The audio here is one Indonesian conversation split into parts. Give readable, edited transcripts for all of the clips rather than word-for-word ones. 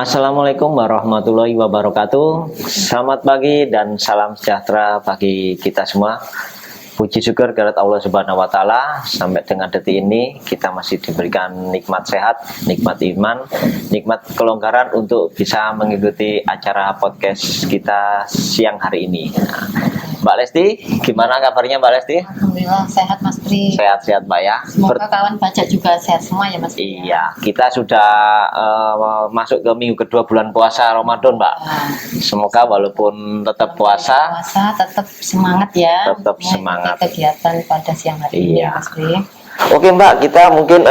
Assalamualaikum warahmatullahi wabarakatuh. Selamat pagi dan salam sejahtera bagi kita semua. Puji syukur kehadirat Allah Subhanahu wa taala, sampai dengan detik ini kita masih diberikan nikmat sehat, nikmat iman, nikmat kelonggaran untuk bisa mengikuti acara podcast kita siang hari ini. Mbak Lesti, gimana kabarnya Mbak Lesti? Alhamdulillah sehat Mas Pri. Sehat-sehat Mbak ya. Semoga kawan baca juga sehat semua ya Mas Pri. Iya, kita sudah masuk ke minggu kedua bulan puasa Ramadan Mbak. Semoga walaupun tetap puasa, tetap semangat ya. Tetap semangat. Kegiatan pada siang hari ini Iya. Mas Pri. Oke Mbak, kita mungkin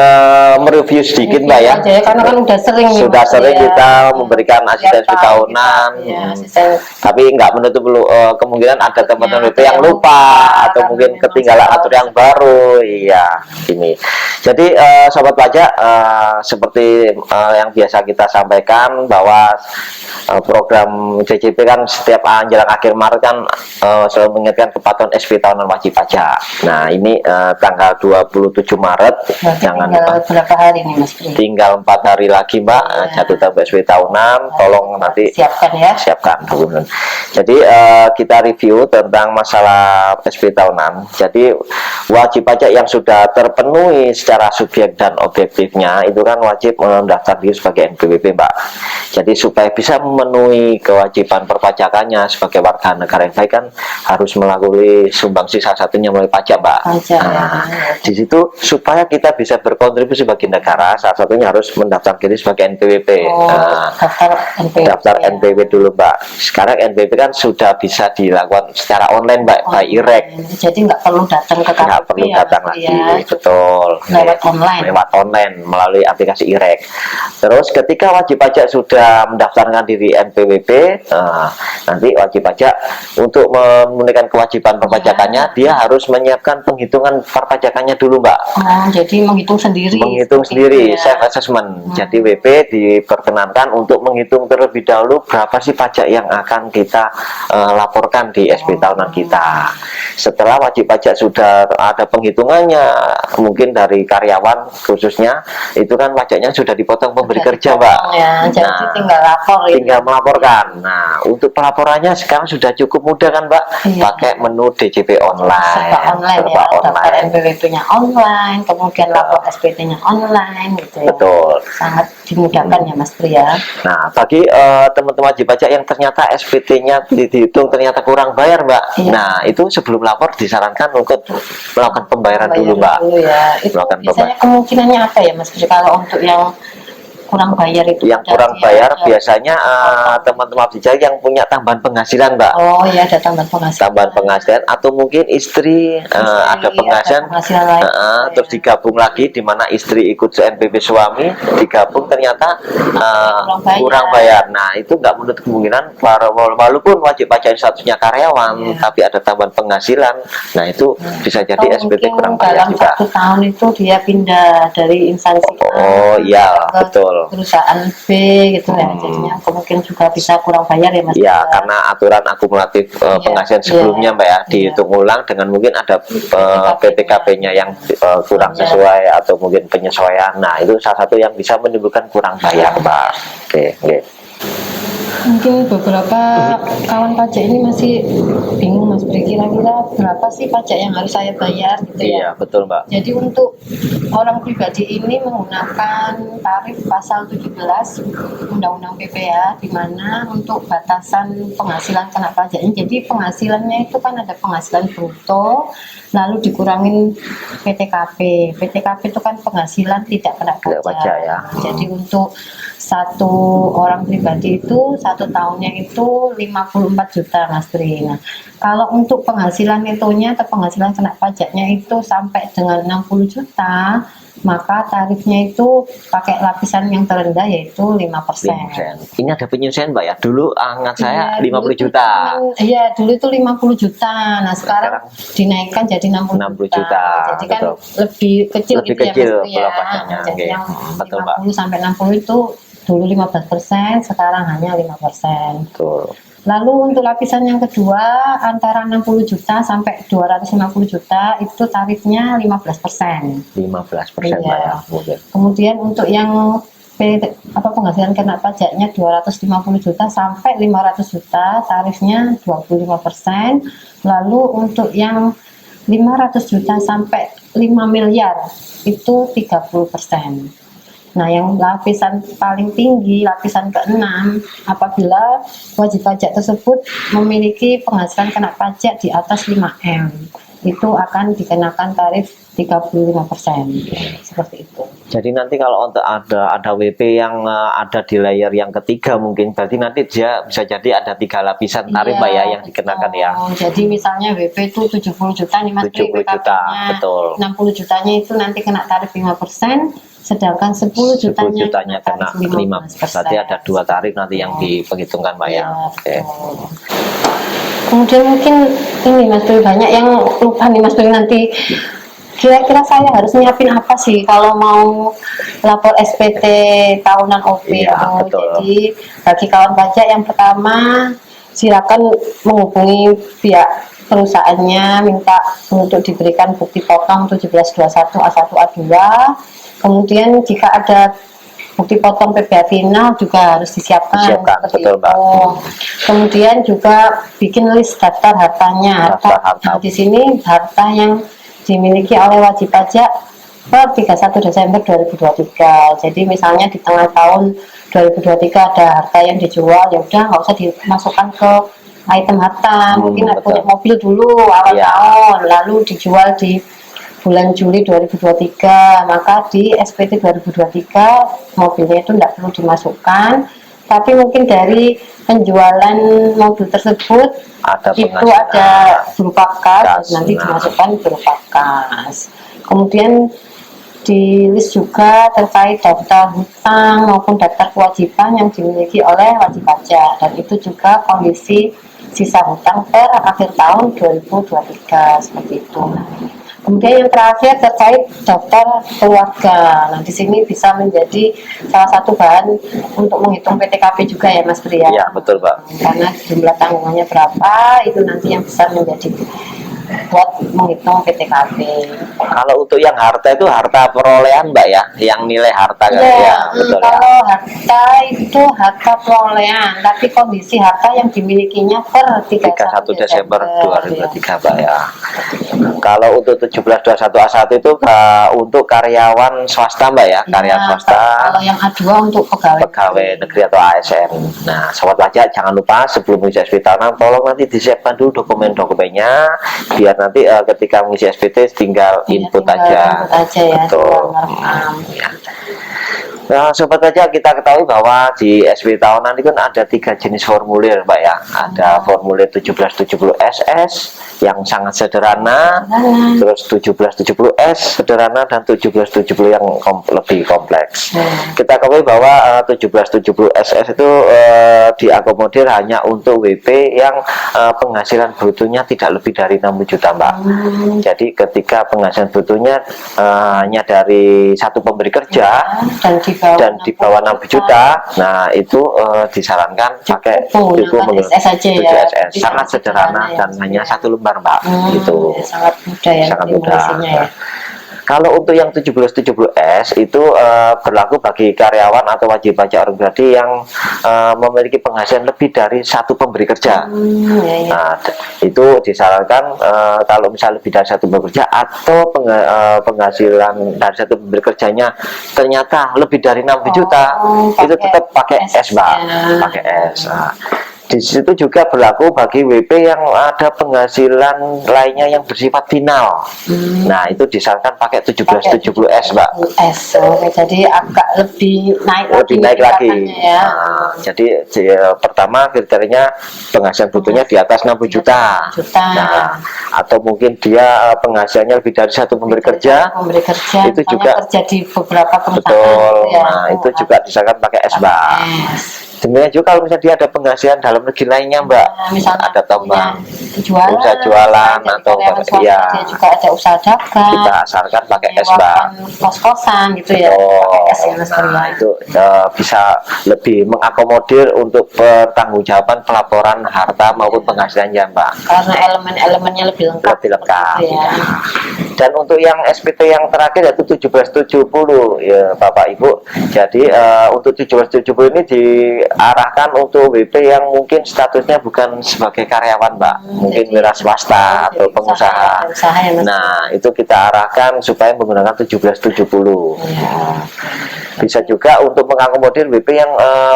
mereview sedikit Mbak ya. Aja, karena kan udah sering nih, Sudah Mas, sering ya. kita memberikan asistensi tahunan, Ya, asisten. tapi nggak menutup kemungkinan ada teman-teman BP yang lupa atau karena mungkin memang ketinggalan salah. atur yang baru. Iya, ini. Jadi sobat pajak, seperti yang biasa kita sampaikan bahwa program CCP kan setiap menjelang akhir Maret kan selalu mengingatkan kepatuhan SP tahunan wajib pajak. Nah ini tanggal 27 Maret, Berarti jangan tinggal lupa. berapa hari nih Mas Pri? Tinggal 4 hari lagi Mbak, jatuh tempo SP tahunan, tolong nanti Siapkan ya. siapkan. Jadi kita review tentang masalah SP tahunan. Jadi wajib pajak yang sudah terpenuhi secara subjek dan objektifnya itu kan wajib mendaftar diri sebagai NPWP Mbak. Jadi supaya bisa memenuhi kewajiban perpajakannya sebagai warga negara yang baik kan harus melalui sumbangsi, salah satunya melalui pajak Mbak. Pajak, Nah, ya. di situ supaya kita bisa berkontribusi bagi negara, salah satunya harus mendaftar diri sebagai NPWP. Oh, Nah, daftar NPWP. daftar ya. NPWP dulu Mbak. Sekarang NPWP kan sudah bisa dilakukan secara online Mbak, by IREK. Jadi nggak perlu datang ke Nggak KPP perlu ya, datang Mas Pri, lagi, ya. betul. Lewat online. Lewat online melalui aplikasi IREK. Terus ketika wajib pajak sudah mendaftarkan diri NPWP, nanti wajib pajak untuk memenuhi kewajiban perpajakannya, dia harus menyiapkan penghitungan perpajakannya dulu Mbak. Oh, jadi menghitung sendiri. Menghitung sendiri, ya. self assessment. Jadi WP diperkenankan untuk menghitung terlebih dahulu berapa sih pajak yang akan kita laporkan di SP tahunan kita. Setelah wajib pajak sudah ada penghitungannya, mungkin dari karyawan khususnya, itu kan pajaknya sudah dipotong pemberi kerja Mbak. Ya, jadi Nah, tinggal lapor ya. tinggal melaporkan. Nah, untuk pelaporannya sekarang sudah cukup mudah kan Mbak? Iya. Pakai menu DJP online. Serba online Serba ya, daftar online. NPWP-nya online, kemudian lapor SPT-nya online gitu ya. Betul. Sangat dimudahkan ya Mas Pri ya. Nah, bagi teman-teman wajib pajak yang ternyata SPT-nya dihitung ternyata kurang bayar, Mbak. Iya. Nah, itu sebelum lapor disarankan untuk melakukan pembayaran dulu, Mbak. Dulu ya. Itu Melakukan biasanya kemungkinannya apa ya Mas Pri kalau untuk yang kurang bayar itu? Yang ada kurang sih, bayar ada. biasanya teman-teman wajib pajak yang punya tambahan penghasilan, Mbak. Oh iya, ada tambahan penghasilan. Tambahan penghasilan atau mungkin istri, ada penghasilan, penghasilan lain. terus digabung lagi di mana istri ikut NPWP suami digabung ternyata kurang bayar. Nah, itu nggak menutup kemungkinan walaupun wajib pajak statusnya karyawan tapi ada tambahan penghasilan. Nah, itu bisa jadi Atau SPT mungkin kurang bayar dalam juga. 1 tahun itu dia pindah dari instansi Oh iya, ke betul. perusahaan B gitu ya, jadinya kemungkinan juga bisa kurang bayar ya Mas. Ya, karena aturan akumulatif penghasilan sebelumnya Mbak ya, dihitung ulang dengan mungkin ada PTKP-nya yang kurang sesuai atau mungkin penyesuaian. Nah, itu salah satu yang bisa menimbulkan kurang bayar Mbak. Oke. Mungkin beberapa kawan pajak ini masih bingung Mas Pri, kira-kira berapa sih pajak yang harus saya bayar gitu Iya, ya. betul Mbak. Jadi untuk orang pribadi ini menggunakan tarif pasal 17 Undang-Undang PPA, di mana untuk batasan penghasilan kena pajaknya, jadi penghasilannya itu kan ada penghasilan bruto lalu dikurangin PTKP. PTKP itu kan penghasilan tidak kena Tidak pajak. pajak ya. Jadi untuk satu orang pribadi itu 1 tahunnya itu 54 juta Mas Tri. Nah, kalau untuk penghasilan netonya atau penghasilan kena pajaknya itu sampai dengan 60 juta, maka tarifnya itu pakai lapisan yang terendah yaitu 5%. Ini ada penyelesaian Mbak ya. Dulu angat saya Iya, 50 juta. Iya, dulu itu 50 juta. Nah, sekarang dinaikkan jadi 60 juta. Jadi kan betul. lebih kecil Lebih gitu kecil ya Mas Tri ya. kalau pajaknya. Jadi Oke. yang Betul, Mbak. 50 sampai 60 itu dulu 15%, sekarang hanya 5%. Betul. Lalu untuk lapisan yang kedua antara 60 juta sampai 250 juta itu tarifnya 15%. 15% Mbak ya. Mungkin. Kemudian untuk yang penghasilan kena pajaknya 250 juta sampai 500 juta, tarifnya 25%. Lalu untuk yang 500 juta sampai 5 miliar itu 30%. Nah, yang lapisan paling tinggi, lapisan ke-6, apabila wajib pajak tersebut memiliki penghasilan kena pajak di atas 5M, itu akan dikenakan tarif 35%. Seperti itu. Jadi nanti kalau untuk ada WP yang ada di layer yang ketiga mungkin, berarti nanti dia bisa jadi ada 3 lapisan tarif Mbak ya yang dikenakan ya. Jadi misalnya WP itu 70 juta nih Mas, 70 juta, betul. 60 jutanya itu nanti kena tarif 5%, sedangkan 10 jutanya kena 5%. Berarti ada 2 tarif nanti yang diperhitungkan Mbak ya. Oke. Kemudian mungkin ini Mas Dwi, banyak yang lupa nih Mas Dwi, nanti kira-kira saya harus nyiapin apa sih kalau mau lapor SPT tahunan OP? Iya, Jadi bagi kawan pajak, yang pertama silakan menghubungi pihak perusahaannya, minta untuk diberikan bukti potong 1721 A1 A2. Kemudian jika ada bukti potong PPh final juga harus disiapkan. Betul, Mbak. Kemudian juga bikin list daftar hartanya. Nah, di sini harta yang dimiliki oleh wajib pajak per 31 Desember 2023. Jadi misalnya di tengah tahun 2023 ada harta yang dijual, ya udah nggak usah dimasukkan ke item harta. Mungkin punya mobil dulu awal tahun, lalu dijual di bulan Juli 2023, maka di SPT 2023 mobilnya itu tidak perlu dimasukkan, tapi mungkin dari penjualan mobil tersebut itu ada berupa kas, nanti dimasukkan berupa kas. Kemudian di list juga terkait daftar hutang maupun daftar kewajiban yang dimiliki oleh wajib pajak, dan itu juga kondisi sisa hutang per akhir tahun 2023, seperti itu. Kemudian yang terakhir terkait daftar keluarga. Nah, di sini bisa menjadi salah satu bahan untuk menghitung PTKP juga ya Mas Bria. Iya, betul Pak. Karena jumlah tanggungannya berapa, itu nanti yang bisa menjadi buat menghitung PTKP. Kalau untuk yang harta itu harta perolehan Mbak ya, yang nilai harta kan ya, betul kalau harta itu harta perolehan, tapi kondisi harta yang dimilikinya per 31 Desember 2023 Mbak ya. Kalau untuk 1721 A1 itu untuk karyawan swasta Mbak ya, karyawan swasta. Kalau yang A2 untuk pegawai negeri atau ASN. Nah, sobat pajak jangan lupa sebelum mengisi SPT tahunan tolong nanti disiapkan dulu dokumen-dokumennya, biar nanti ketika mengisi SPT tinggal input aja. Betul. Ya. Nah, sobat pajak, kita ketahui bahwa di SPT tahunan itu kan ada 3 jenis formulir Mbak ya. Ada formulir 1770 SS yang sangat sederhana, terus 1770S sederhana, dan 1770 yang lebih kompleks. Kita ketahui bahwa 1770 SS itu diakomodir hanya untuk WP yang penghasilan brutonya tidak lebih dari 60 juta Mbak. Jadi ketika penghasilan brutonya hanya dari satu pemberi kerja dan di bawah 60 juta, nah itu disarankan pakai buku SS, sangat sederhana dan hanya satu lembar Mbak. Itu sangat mudah ya, sangat mudah. Kalau untuk yang 1770S itu berlaku bagi karyawan atau wajib pajak orang pribadi yang memiliki penghasilan lebih dari satu pemberi kerja. Nah, itu disarankan kalau misalnya lebih dari satu pemberi kerja atau penghasilan dari satu pemberi kerjanya ternyata lebih dari 60 juta, itu tetap pakai S Mbak, pakai S. Nah, di situ juga berlaku bagi WP yang ada penghasilan lainnya yang bersifat final. Nah, itu disarankan pakai 1770S Mbak. Jadi agak lebih naik lagi. Ya. Nah, jadi pertama kriterianya penghasilan brutonya di atas 60 juta. Nah, atau mungkin dia penghasilannya lebih dari satu pemberi kerja. Itu juga kerja di beberapa perusahaan. Betul. Nah, itu juga disarankan pakai S Mbak. Demikian juga kalau misalnya dia ada penghasilan dalam negeri lainnya Mbak, ada tambang, usaha jualan atau dia juga ada usaha dagang, kita asalkan pakai S Mbak, kos-kosan gitu ya. Nah, itu bisa lebih mengakomodir untuk pertanggungjawaban pelaporan harta maupun penghasilannya Mbak, karena elemen-elemennya lebih lengkap. Gitu ya. Dan untuk yang SPT yang terakhir yaitu 1770 ya Bapak Ibu. Jadi untuk 1770 ini diarahkan untuk WP yang mungkin statusnya bukan sebagai karyawan Mbak, mungkin wira swasta atau pengusaha. Nah itu kita arahkan supaya menggunakan 1770. Bisa juga untuk mengakomodir WP yang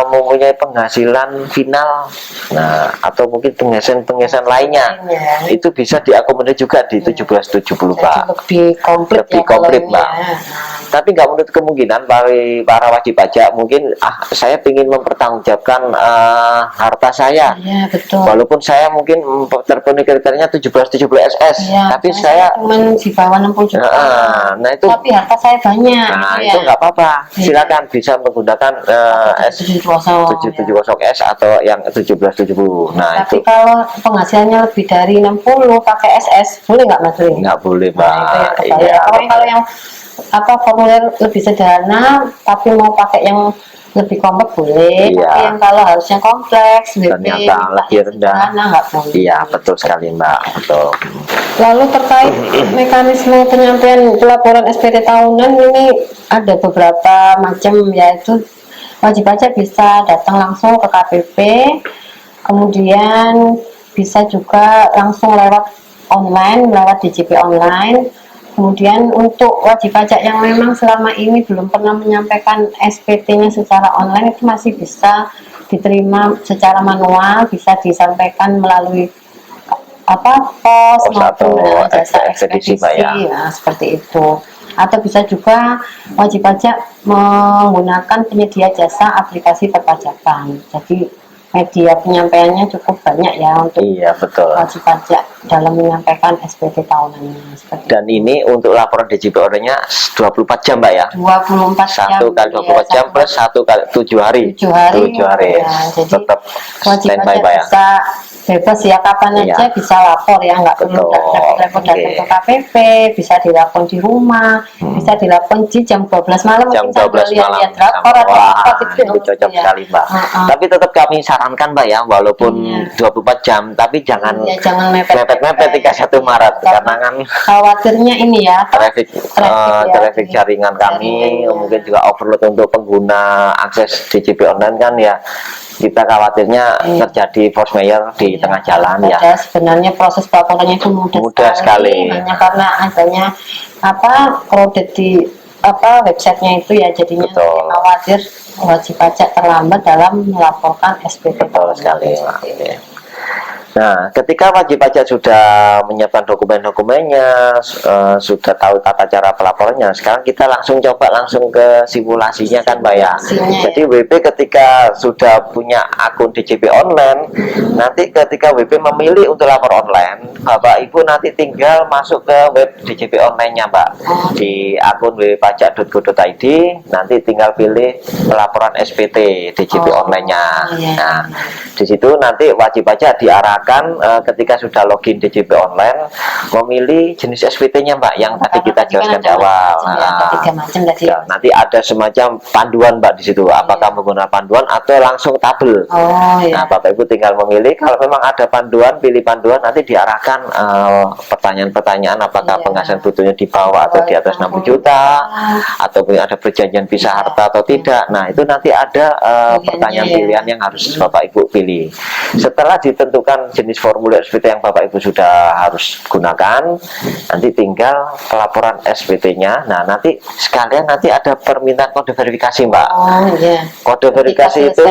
mempunyai penghasilan final, nah atau mungkin penghasilan lainnya, itu bisa diakomodir juga di 1770 Pak. Lebih komplit Mbak. Tapi nggak menutup kemungkinan para wajib pajak mungkin saya ingin mempertanggungjawabkan harta saya. Betul. Walaupun saya mungkin terpenuhi kriterianya 1770 SS, tapi saya cuma di bawah 60 juta. Nah itu. Tapi harta saya banyak. Nah itu nggak apa-apa. Silakan bisa menggunakan S770S atau yang 1770. Nah tapi itu. kalau penghasilannya lebih dari 60 pakai SS boleh nggak Mas Ri? Nggak boleh Mbak. Kalau yang formulir lebih sederhana tapi mau pakai yang lebih kompak boleh, tapi yang kalau harusnya kompleks ternyata lebih rendah nggak boleh. Iya betul sekali Mbak, betul. Lalu terkait mekanisme penyampaian pelaporan SPT tahunan ini ada beberapa macam, yaitu wajib pajak bisa datang langsung ke KPP, kemudian bisa juga langsung lewat online, lewat DJP online. Kemudian untuk wajib pajak yang memang selama ini belum pernah menyampaikan SPT-nya secara online, itu masih bisa diterima secara manual, bisa disampaikan melalui pos maupun jasa ekspedisi, ya seperti itu. Atau bisa juga wajib pajak menggunakan penyedia jasa aplikasi perpajakan. Jadi media penyampaiannya cukup banyak ya untuk wajib pajak dalam menyampaikan SPT tahunannya. Dan ini untuk laporan DJP online-nya 24 jam Mbak ya? 24 jam. 1 kali 24 jam plus 1 kali 7 hari. 7 hari. Ya, jadi tetap wajib standby pajak ya. bisa bebas ya, kapan aja bisa lapor ya, nggak perlu repot-repot datang ke KPP, bisa dilapor di rumah, bisa dilapor di jam 12 malam, jam mungkin 12 malam drakor atau apa gitu. Itu cocok sekali Mbak. Tapi tetap kami sarankan Mbak ya, walaupun 24 jam, tapi jangan mepet-mepet 31 Maret karena kan khawatirnya ini ya traffic jaringan kami mungkin juga overload untuk pengguna akses DJP online kan ya. Kita khawatirnya terjadi force majeure di tengah jalan ya. Sebenarnya proses pelaporannya itu mudah sekali. Hanya karena adanya crowded di websitenya itu ya, jadinya khawatir wajib pajak terlambat dalam melaporkan SPT. Betul sekali. Nah, ketika wajib pajak sudah menyiapkan dokumen-dokumennya, sudah tahu tata cara pelaporannya, sekarang kita langsung ke simulasinya kan Mbak ya. Jadi WP ketika sudah punya akun DJP online, nanti ketika WP memilih untuk lapor online, Bapak Ibu nanti tinggal masuk ke web DJP online-nya Mbak, di akun wppajak.go.id, nanti tinggal pilih pelaporan SPT DJP online-nya. Nah, di situ nanti wajib pajak diarahkan ketika sudah login DJP online memilih jenis SPT-nya Mbak yang tadi kita jelaskan di awal. Nanti ada semacam panduan Mbak di situ, apakah menggunakan panduan atau langsung tabel. Nah Bapak Ibu tinggal memilih, kalau memang ada panduan, pilih panduan, nanti diarahkan pertanyaan-pertanyaan apakah penghasilan brutonya di bawah atau di atas 60 juta, atau ada perjanjian pisah harta atau tidak. Nah itu nanti ada pertanyaan pilihan yang harus Bapak Ibu pilih. Setelah ditentukan jenis formulir SPT yang Bapak Ibu sudah harus gunakan, nanti tinggal pelaporan SPT-nya. Nah nanti sekalian nanti ada permintaan kode verifikasi Mbak. Kode verifikasi itu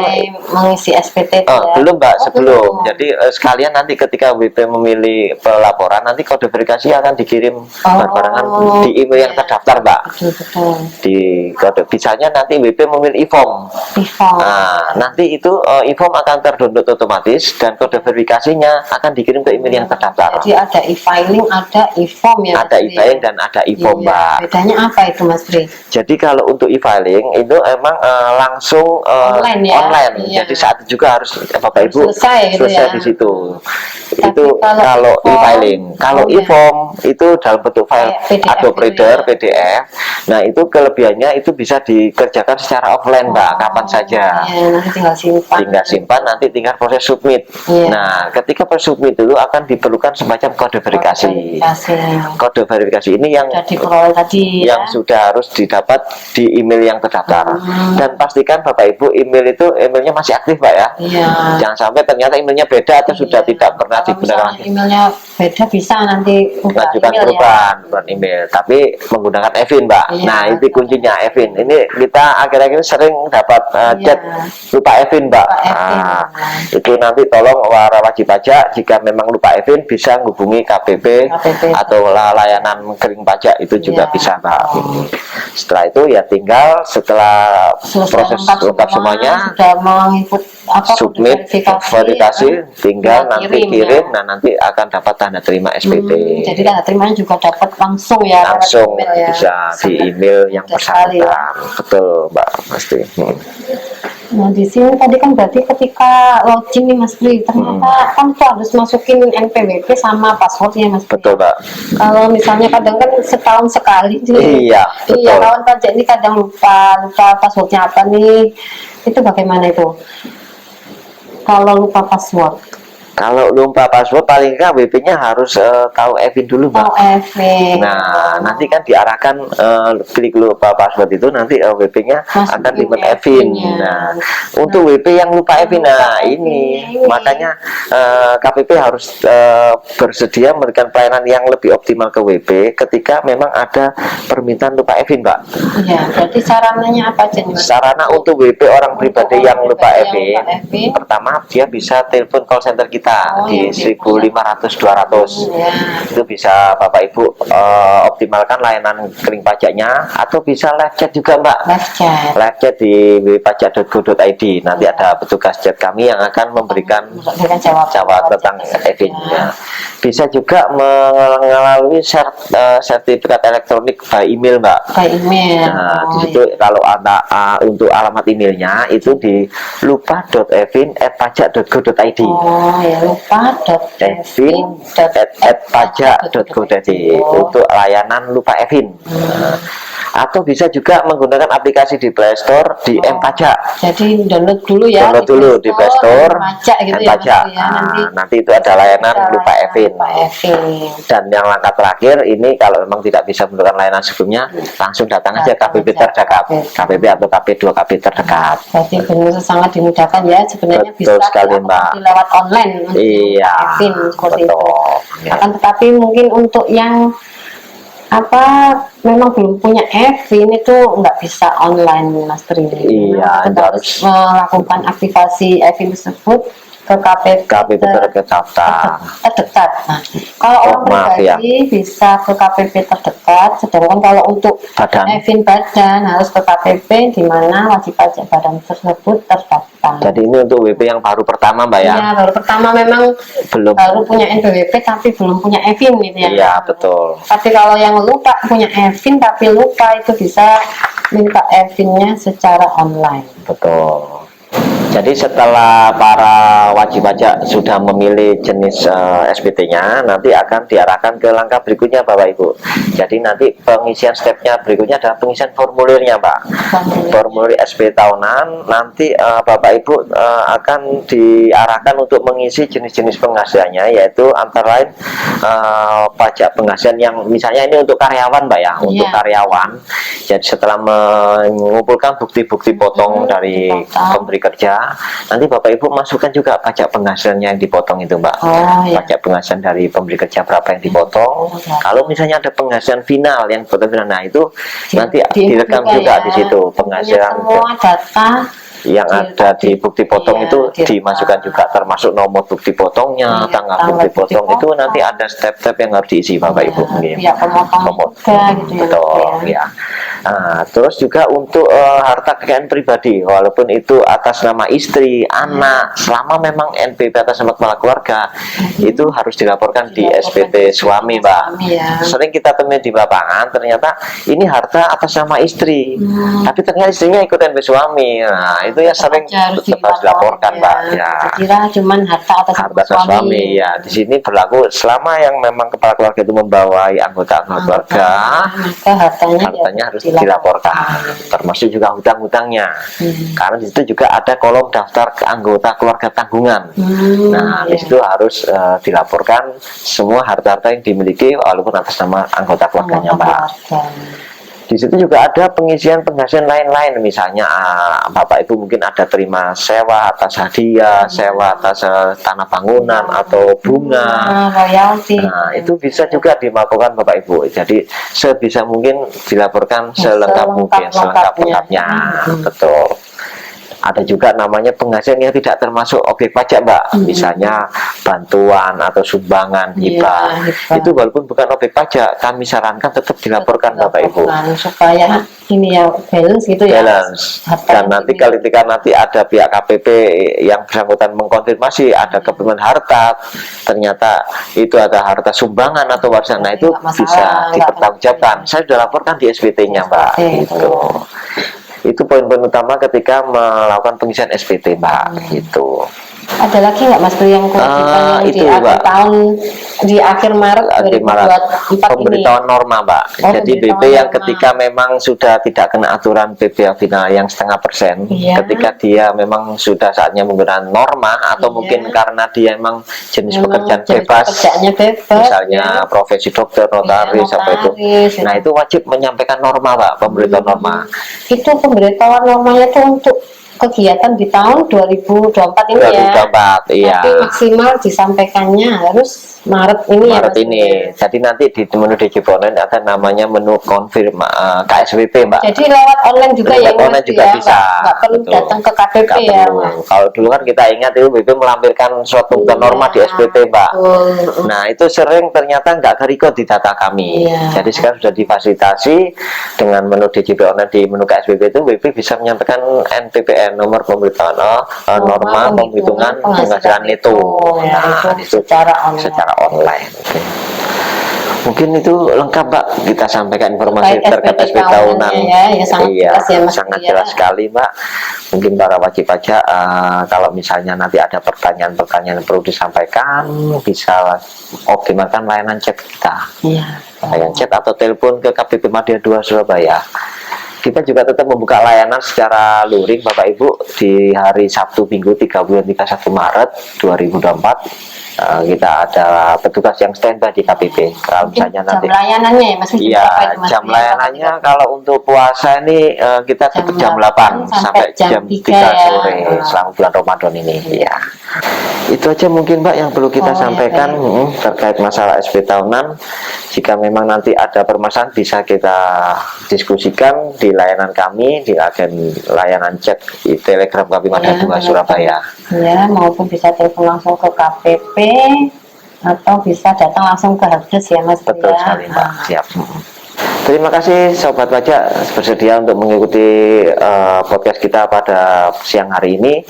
mengisi SPT belum Mbak, sebelum. Jadi sekalian nanti ketika WP memilih pelaporan, nanti kode verifikasi akan dikirim berbarengan di email yang terdaftar Mbak. Di kode, misalnya nanti WP memilih e-form. Nah nanti itu e-form akan terdownload otomatis dan kode verifikasinya akan dikirim ke email yang terdaftar. Jadi ada e-filing, ada e-form ya. Ada e-filing dan ada e-form Mbak. Bedanya apa itu Mas Bri? Jadi kalau untuk e-filing itu emang langsung online. Jadi saat itu juga harus Bapak Ibu selesai di situ. Itu kalau e-filing. Kalau e-form itu dalam bentuk file Adobe Reader, PDF. Nah itu kelebihannya itu bisa dikerjakan secara offline Mbak, kapan saja. Nanti tinggal simpan. Nanti tinggal proses submit. Nah, ketika persubmit dulu akan diperlukan semacam kode verifikasi. Kode verifikasi ini yang diperoleh tadi yang sudah harus didapat di email yang terdaftar. Dan pastikan Bapak Ibu emailnya masih aktif Pak ya. Jangan sampai ternyata emailnya beda atau sudah tidak pernah digunakan. Emailnya beda bisa nanti mengajukan perubahan email, tapi menggunakan Evin Mbak. Nah itu kuncinya Evin. Ini kita akhir-akhir ini sering dapat chat lupa Evin Mbak. Nah, itu nanti tolong para wajib pajak jika memang lupa Evin bisa menghubungi KPP atau layanan kering pajak itu juga bisa Mbak. Setelah itu ya tinggal setelah proses lengkap semuanya sudah mengikut submit verifikasi, tinggal nanti kirim. Nah nanti akan dapat tanda terima SPT. Jadi tanda terimanya juga dapat langsung ya, langsung bisa di email yang bersangkutan. Betul Mbak, pasti. Nah di sini tadi kan berarti ketika login nih Mas Pri, ternyata kan tuh harus masukin NPWP sama passwordnya Mas Pri. Betul Mbak. Kalau misalnya kadang kan setahun sekali nih. Iya betul. Iya, kawan pajak ini kadang lupa passwordnya apa nih, itu bagaimana itu kalau lupa password? Kalau lupa password paling nggak WP-nya harus tahu Evin dulu Mbak. Nah nanti kan diarahkan klik lupa password itu nanti WP-nya akan dibuat Evin. Nah untuk WP yang lupa Evin, nah ini makanya KPP harus bersedia memberikan pelayanan yang lebih optimal ke WP ketika memang ada permintaan lupa Evin Mbak. Iya, berarti sarananya apa aja nih? Sarana untuk WP orang pribadi yang lupa Evin, pertama dia bisa telepon call center kita di 1.500-200 itu bisa Bapak Ibu optimalkan layanan kering pajaknya, atau bisa live chat juga Mbak. Live chat di www.pajak.go.id. Nanti ada petugas chat kami yang akan memberikan jawab tentang Evin. Bisa juga melalui sertifikat elektronik by email Mbak. Nah di situ kalau ada untuk alamat emailnya itu di lupa.evin@pajak.go.id. lupa.evin@pajak.go.id untuk layanan lupa Evin. Atau bisa juga menggunakan aplikasi di Play Store di M-Pajak. Jadi download dulu ya. Download dulu di Play Store M-Pajak. Nanti itu ada layanan lupa Evin. Dan yang langkah terakhir ini kalau memang tidak bisa menggunakan layanan sebelumnya, langsung datang aja KPP terdekat, KPP atau KP2 KP terdekat. Berarti benar sangat dimudahkan ya sebenarnya. Betul bisa sekali Mbak. Lewat online. Iya. Evin seperti betul. itu. Akan tetapi mungkin untuk yang memang belum punya Evin itu nggak bisa online Mas Tri. Iya, kita harus melakukan aktivasi Evin tersebut ke KPP terdekat. Nah, kalau orang pribadi bisa ke KPP terdekat, sedangkan kalau untuk Evin badan harus ke KPP di mana wajib pajak badan tersebut terdaftar. Jadi ini untuk WP yang baru pertama Mbak ya? Iya, baru pertama memang baru punya NPWP tapi belum punya Evin gitu ya. Iya, betul. Tapi kalau yang lupa punya Evin tapi lupa, itu bisa minta Evinnya secara online. Betul. Jadi setelah para wajib pajak sudah memilih jenis SPT-nya, nanti akan diarahkan ke langkah berikutnya Bapak Ibu. Jadi nanti pengisian stepnya berikutnya adalah pengisian formulirnya Pak. Formulir SP tahunan, nanti Bapak Ibu akan diarahkan untuk mengisi jenis-jenis penghasilannya, yaitu antara lain pajak penghasilan yang misalnya ini untuk karyawan Mbak ya, untuk karyawan. Jadi setelah mengumpulkan bukti-bukti potong dari pemberi kerja, nanti Bapak Ibu masukkan juga pajak penghasilannya yang dipotong itu Mbak. Pajak penghasilan dari pemberi kerja berapa yang dipotong. Kalau misalnya ada penghasilan final yang potong final, nah itu nanti direkam juga di situ penghasilan semua data yang ada di bukti potong itu dimasukkan juga, termasuk nomor bukti potongnya, tanggal bukti potong itu nanti ada step-step yang harus diisi Bapak Ibu. Betul ya. Nah, terus juga untuk harta kekayaan pribadi, walaupun itu atas nama istri, anak, selama memang NPWP atas nama kepala keluarga, itu harus dilaporkan di SPT suami Mbak. Sering kita temui di lapangan, ternyata ini harta atas nama istri, tapi ternyata istrinya ikut NPWP suami. Nah, itu ya sering harus dilaporkan Mbak. Ya. Kira cuman harta atas suami. Ya, di sini berlaku selama yang memang kepala keluarga itu membawai anggota keluarga, maka hartanya harus dilaporkan, termasuk juga hutang-hutangnya. Karena di situ juga ada kolom daftar anggota keluarga tanggungan. Nah, di situ harus dilaporkan semua harta-harta yang dimiliki walaupun atas nama anggota keluarganya, Mbak. Di situ juga ada pengisian penghasilan lain-lain, misalnya Bapak Ibu mungkin ada terima sewa atas hadiah, sewa atas tanah bangunan atau bunga. Royalti. Nah, itu bisa juga dilaporkan Bapak Ibu. Jadi sebisa mungkin dilaporkan selengkap mungkin, selengkap-lengkapnya. Betul. Ada juga namanya penghasilan yang tidak termasuk objek pajak, Mbak. Misalnya bantuan atau sumbangan hibah. Itu walaupun bukan objek pajak, kami sarankan tetap dilaporkan Bapak Ibu. Supaya ini ya balance gitu ya. Balance. Dan nanti ketika nanti ada pihak KPP yang bersangkutan mengkonfirmasi ada kepemilikan harta, ternyata itu ada harta sumbangan atau warisan, nah itu bisa dipertanggungjawabkan. Saya sudah laporkan di SPT-nya, Mbak. Itu poin-poin utama ketika melakukan pengisian SPT, Mbak. Gitu. Ada lagi nggak Mas yang kewajiban itu, di akhir Mbak, tahun, di akhir Maret 2024 pemberitahuan norma, Mbak. Jadi BP yang ketika memang sudah tidak kena aturan BPA final yang 0,5%, ketika dia memang sudah saatnya menggunakan norma atau mungkin karena dia memang jenis pekerjaan bebas, misalnya profesi dokter, notaris, apa itu. Nah, itu wajib menyampaikan norma, Pak, pemberitahuan norma. Itu pemberitahuan normanya itu untuk kegiatan di tahun 2024 ini 2024, ya. Tapi maksimal disampaikannya harus Maret ini. Maret ini. Jadi nanti di menu DJP online ada namanya menu konfirm KSWP, Mbak. Jadi lewat online juga ya. Online juga bisa. Nggak perlu datang ke KPP ya. Kalau dulu kan kita ingat itu BP melampirkan suatu norma di SPT, Mbak. Nah, itu sering ternyata nggak ke-record di data kami. Jadi sekarang sudah difasilitasi dengan menu DJP online di menu KSWP itu BP bisa menyampaikan NPPN, nomor pemberitahuan norma penghitungan penghasilan neto. Nah, itu secara online. Mungkin itu lengkap, Mbak, kita sampaikan informasi terkait SPT tahunan. Sangat jelas sekali, Mbak. Mungkin para wajib pajak kalau misalnya nanti ada pertanyaan-pertanyaan yang perlu disampaikan, bisa optimalkan layanan chat kita. Layanan chat atau telepon ke KPP Madya 2 Surabaya. Kita juga tetap membuka layanan secara luring, Bapak Ibu, di hari Sabtu Minggu 31 Maret 2024. Kita ada petugas yang standby di KPP. Kalau misalnya nanti jam layanannya ya, Mas? Iya, jam layanannya kalau untuk puasa ini kita tutup jam 8 sampai jam 3 sore selama bulan Ramadan ini. Iya. Itu aja mungkin, Mbak, yang perlu kita sampaikan terkait masalah SP tahunan. Jika memang nanti ada permasalahan bisa kita diskusikan di layanan kami, di agen layanan chat di Telegram KPP Madya 2 Surabaya. Ya, maupun bisa telepon langsung ke KPP atau bisa datang langsung ke helpdesk ya, Mas. Betul sekali, Mbak. Siap. Terima kasih Sobat Pajak bersedia untuk mengikuti podcast kita pada siang hari ini.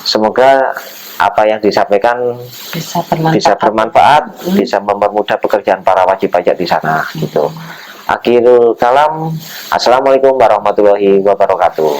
Semoga apa yang disampaikan bisa bermanfaat, bisa mempermudah pekerjaan para wajib pajak di sana. Gitu. Akhirul kalam, assalamualaikum warahmatullahi wabarakatuh.